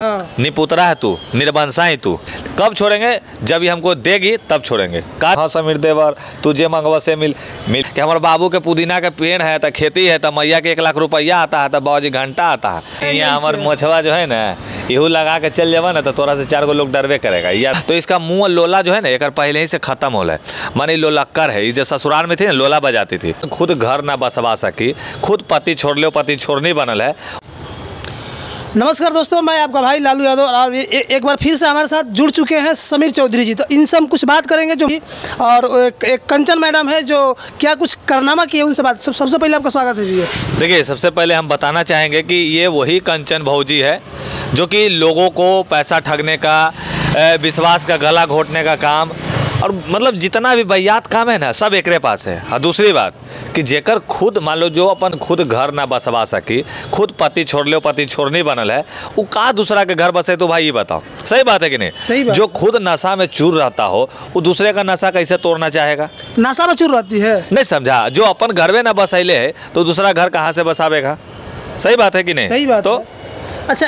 निपुतरा है तू, निर्वंशा ही तू। कब छोड़ेंगे? जब ये हमको देगी तब छोड़ेंगे। हाँ समीर देवर, तुझे मंगवा से मिल कि हमारे बाबू के पुदीना के पेड़ है तो खेती है तो मैया के 1 लाख रुपया आता है तो बाबूजी घंटा आता है। यहाँ हमारे मोछवा जो है ना इहू लगा के चल जावा ना तो तोरा से 4 गो लोग डरवे करेगा। या तो इसका मुँह लोला जो है ना एक पहले ही से खत्म हो है। माने लोलक्कर है। जो ससुराल में थी ना लोला बजाती थी, खुद घर ना बसवा सकी, खुद पति छोड़ लो, पति छोड़नी बनल है। नमस्कार दोस्तों, मैं आपका भाई लालू यादव और एक बार फिर से हमारे साथ जुड़ चुके हैं समीर चौधरी जी। तो इनसे हम कुछ बात करेंगे जो और एक कंचन मैडम है जो क्या कुछ कारनामा किए उनसे बात। सबसे पहले आपका स्वागत है जी। देखिए, सबसे पहले हम बताना चाहेंगे कि ये वही कंचन भौजी है जो कि लोगों को पैसा ठगने का, विश्वास का गला घोटने का काम और मतलब जितना भी वाहियात काम है ना सब एकरे पास है। और दूसरी बात कि जेकर खुद मान लो जो अपन खुद घर ना बसवा सकी, खुद पति छोड़ लो, पति छोड़नी बनल है, वो का दूसरा के घर बसे? तो भाई ये बताओ, सही बात है कि नहीं? सही बात। जो खुद नशा में चूर रहता हो वो दूसरे का नशा कैसे तोड़ना चाहेगा? नशा में चूर रहती है, नहीं समझा? जो अपन घर में ना बसैले है तो दूसरा घर कहाँ से बसावेगा? सही बात है कि नहीं? सही बात तो है। अच्छा,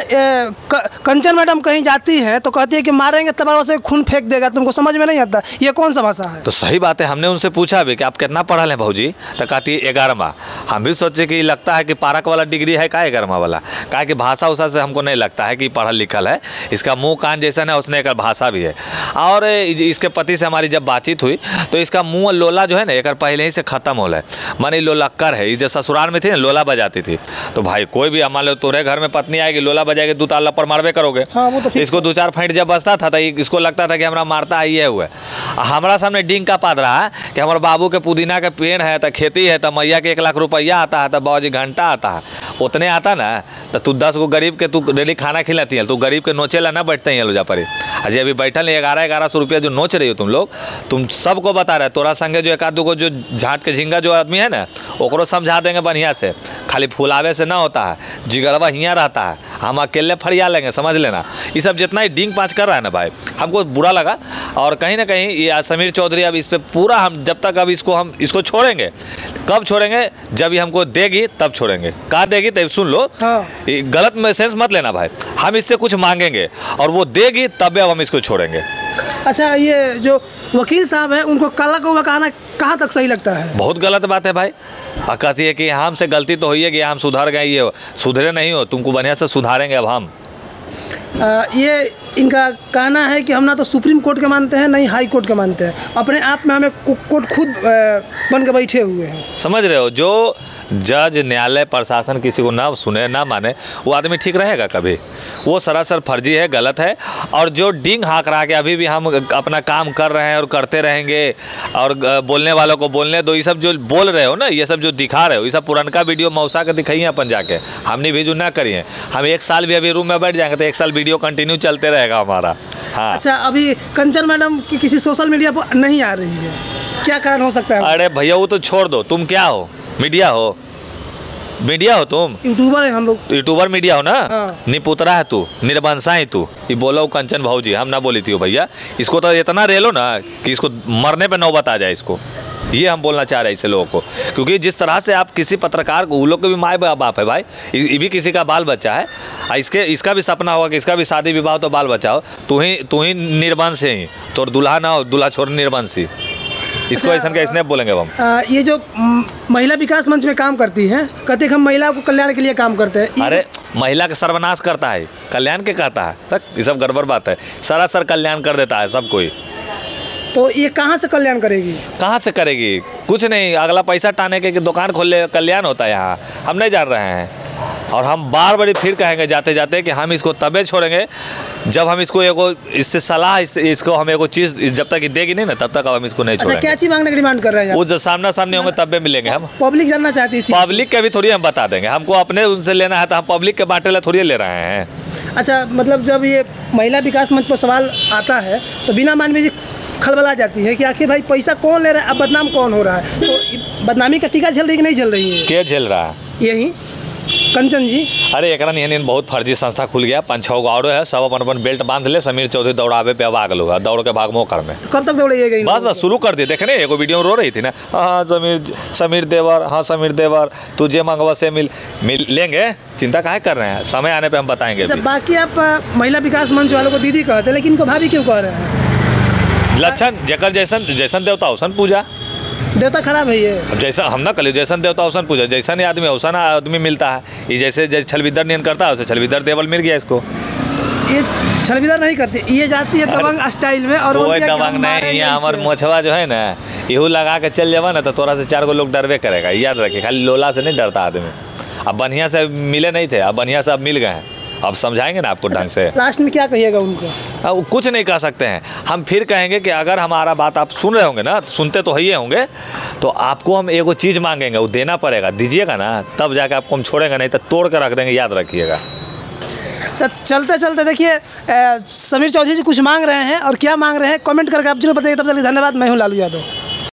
कंचन मैडम कहीं जाती है तो कहती है कि मारेंगे तब से खून फेंक देगा। तुमको समझ में नहीं आता ये कौन सा भाषा है? तो सही बात है। हमने उनसे पूछा भी कि आप कितना पढ़ल हैं भौजी, तो कहती है 11वां। हम भी सोचे कि लगता है कि पारक वाला डिग्री है का 11वां वाला, कहा कि भाषा उषा से हमको नहीं लगता है कि पढ़ल लिखल है। इसका मुंह कान जैसा है उसने एक भाषा भी है। और इसके पति से हमारी जब बातचीत हुई तो इसका मुँह लोला जो है ना एक पहले ही से खत्म हो है। माने लोलक्कर है। जो ससुराल में थी ना लोला बजाती थी। तो भाई कोई भी मान लो तुम्हारे घर में पत्नी आएगी लोला बजाएगी, 2 ताला पर मारवे करोगे। हाँ, वो तो इसको 2-4 फाइट जब बजता था तो इसको लगता था कि हमारा मारता है ये हुआ। हमारा सामने डिंग का पाद रहा है कि हमारे बाबू के पुदीना के पेड़ है तो खेती है तो मैया के 1 लाख रुपया आता है तो बाबूजी घंटा आता है। उतने आता ना तो तू 10 गो गरीब के तू डेली खाना खिलाती है। तू गरीब के नोचेला ना बैठते हैं लोजा पर। अजय अभी बैठल 1100 रुपया जो नोच रही हो तुम सबको बता रहे। तोरा संगे जो 1-2 गो जो झाट के झिंगा जो आदमी है ना ओकरो समझा देंगे बढ़िया से। खाली फुलावे से ना होता है, जिगरवा हियाँ रहता है। हम अकेले फरिया लेंगे, समझ लेना। ये सब जितना ही डिंग पाँच कर रहा है ना भाई, हमको बुरा लगा। और कहीं ना कहीं ये समीर चौधरी अब इस पर पूरा हम जब तक अब हम इसको छोड़ेंगे, कब छोड़ेंगे? जब ये हमको देगी तब छोड़ेंगे। कहा देगी तब सुन लो। हाँ। गलत में सेंस मत लेना भाई। हम इससे कुछ मांगेंगे और वो देगी तब अब हम इसको छोड़ेंगे। अच्छा, ये जो वकील साहब है उनको काला कौवा कहना कहाँ तक सही लगता है? बहुत गलत बात है भाई। कहती है कि हमसे गलती तो हुई है कि हम सुधर गए, ये सुधरे नहीं हो, तुमको बढ़िया से सुधारेंगे अब हम। ये इनका कहना है कि हम ना तो सुप्रीम कोर्ट के मानते हैं, नहीं हाई कोर्ट के मानते हैं। अपने आप में हमें कोर्ट खुद बन के बैठे हुए हैं। समझ रहे हो? जो जज, न्यायालय, प्रशासन किसी को ना सुने ना माने वो आदमी ठीक रहेगा कभी? वो सरासर फर्जी है, गलत है। और जो डिंग हाँक रहा कि अभी भी हम अपना काम कर रहे हैं और करते रहेंगे और बोलने वालों को बोलने दो, ये सब जो बोल रहे हो ना, ये सब जो दिखा रहे हो, ये सब पुरानका वीडियो मौसा के दिखाइए अपन जाके। हमने वीडियो ना करिए। हम 1 साल भी अभी रूम में बैठ जाएंगे तो 1 साल वीडियो कंटिन्यू चलते रहेगा हमारा। हाँ। अच्छा, अभी कंचन मैडम की किसी सोशल मीडिया पर नहीं आ रही है, क्या कारण हो सकता है? अरे भैया वो तो छोड़ दो। तुम क्या हो? मीडिया हो? मीडिया हो तुम? यूट्यूबर है हम लोग। यूट्यूबर मीडिया हो ना? हाँ। निपुतरा है तू, निर्वंशा ही तू। ये बोला कंचन भौजी, हम ना बोली थी वो भैया। इसको तो इतना रेलो ना कि इसको मरने पे नौबत आ जाए इसको। ये हम बोलना चाह रहे हैं ऐसे लोगों को, क्योंकि जिस तरह से आप किसी पत्रकार को, वो लोग के भी माँ बाप है भाई, ये भी किसी का बाल बच्चा है। इसका भी सपना होगा कि इसका भी शादी विवाह तो बाल बच्चा हो। तू ही निर्वंश है ही, तो दुल्हा ना हो, दुल्हा छोड़ निर्वंशी। इसको ऐसा का स्नैप बोलेंगे हम। ये जो महिला विकास मंच में काम करती हैं, कहते हैं हम महिला को कल्याण के लिए काम करते हैं। अरे महिला का सर्वनाश करता है, कल्याण के कहता है? ये सब गड़बड़ बात है। सरासर कल्याण कर देता है सब कोई। तो ये कहाँ से कल्याण करेगी? कहाँ से करेगी? कुछ नहीं, अगला पैसा टाने के दुकान खोल ले, कल्याण होता है यहाँ। हम नहीं जान रहे हैं। और हम बार बार फिर कहेंगे जाते जाते कि हम इसको तबे छोड़ेंगे जब हम इसको एगो इससे सलाह इसको हम एगो चीज़ जब तक देगी नहीं ना तब तक अब हम इसको नहीं छोड़ेंगे। अच्छा, क्या चीज़ मांगने की डिमांड कर रहे हैं? वो जब सामना सामने होंगे तब मिलेंगे हम। पब्लिक जानना चाहती है। पब्लिक के भी थोड़ी हम बता देंगे। हमको अपने उनसे लेना है तो हम पब्लिक के बांटे ला थोड़ी ले रहे हैं। अच्छा, मतलब जब ये महिला विकास मंच पर सवाल आता है तो बिना मानवीय खलबला जाती है कि आखिर भाई पैसा कौन ले रहा है, अब बदनाम कौन हो रहा है? तो बदनामी का टीका झेल रही कि नहीं झेल रही है? क्या झेल रहा है? यही कंचन जी। अरे एकरा नियन बहुत फर्जी संस्था खुल गया, 5-6 गो और है, सब अपन अपन बेल्ट बांध ले, समीर चौधरी दौड़ावे पे भाग लोग, दौड़ के भागमो कर में। तो कब तक दौड़ेगा? बस शुरू कर दिए। देखने एगो वीडियो में रो रही थी ना, हाँ समीर देवर, हाँ समीर देवर तुझे मंगवा से मिल लेंगे, चिंता काहे कर रहे हैं, समय आने पे हम बताएंगे। जब बाकी आप महिला विकास मंच वालों को दीदी कहते हैं, लेकिन इनको भाभी क्यों कह रहे हैं? लक्षण जेकर जैसन देवता वैसन पूजा। देवता खराब है ये? जैसा हम ना कल जैसन देवता वैसन पूजा, जैसा नहीं आदमी वैसा ना आदमी मिलता है। ये जैसे छलविदर नियन करता है, वैसे छलविदर देवल मिल गया इसको। ये छलविदर नहीं करती, ये जाती है दबंग स्टाइल में। और कोई दबंग नहीं, ये हमार मोछवा जो है ना, इहू लगा के चल जावा ना तो तोरा से 4 गो लोग डरवे करेगा, याद रखिए। खाली लोला से नहीं डरता आदमी। अब बढ़िया से मिले नहीं थे, अब बढ़िया से अब मिल गए हैं, अब समझाएंगे ना आपको ढंग से। लास्ट में क्या कहिएगा उनको? अब कुछ नहीं कह सकते हैं, हम फिर कहेंगे कि अगर हमारा बात आप सुन रहे होंगे ना, सुनते तो ही होंगे, तो आपको हम एगो चीज़ मांगेंगे, वो देना पड़ेगा, दीजिएगा ना, तब जाके आपको हम छोड़ेंगे, नहीं तो तोड़ कर रख देंगे, याद रखिएगा। चलते चलते देखिए समीर चौधरी जी कुछ मांग रहे हैं, और क्या मांग रहे हैं कमेंट करके आप जरूर बताइए। तब तक धन्यवाद, मैं हूँ लालू यादव।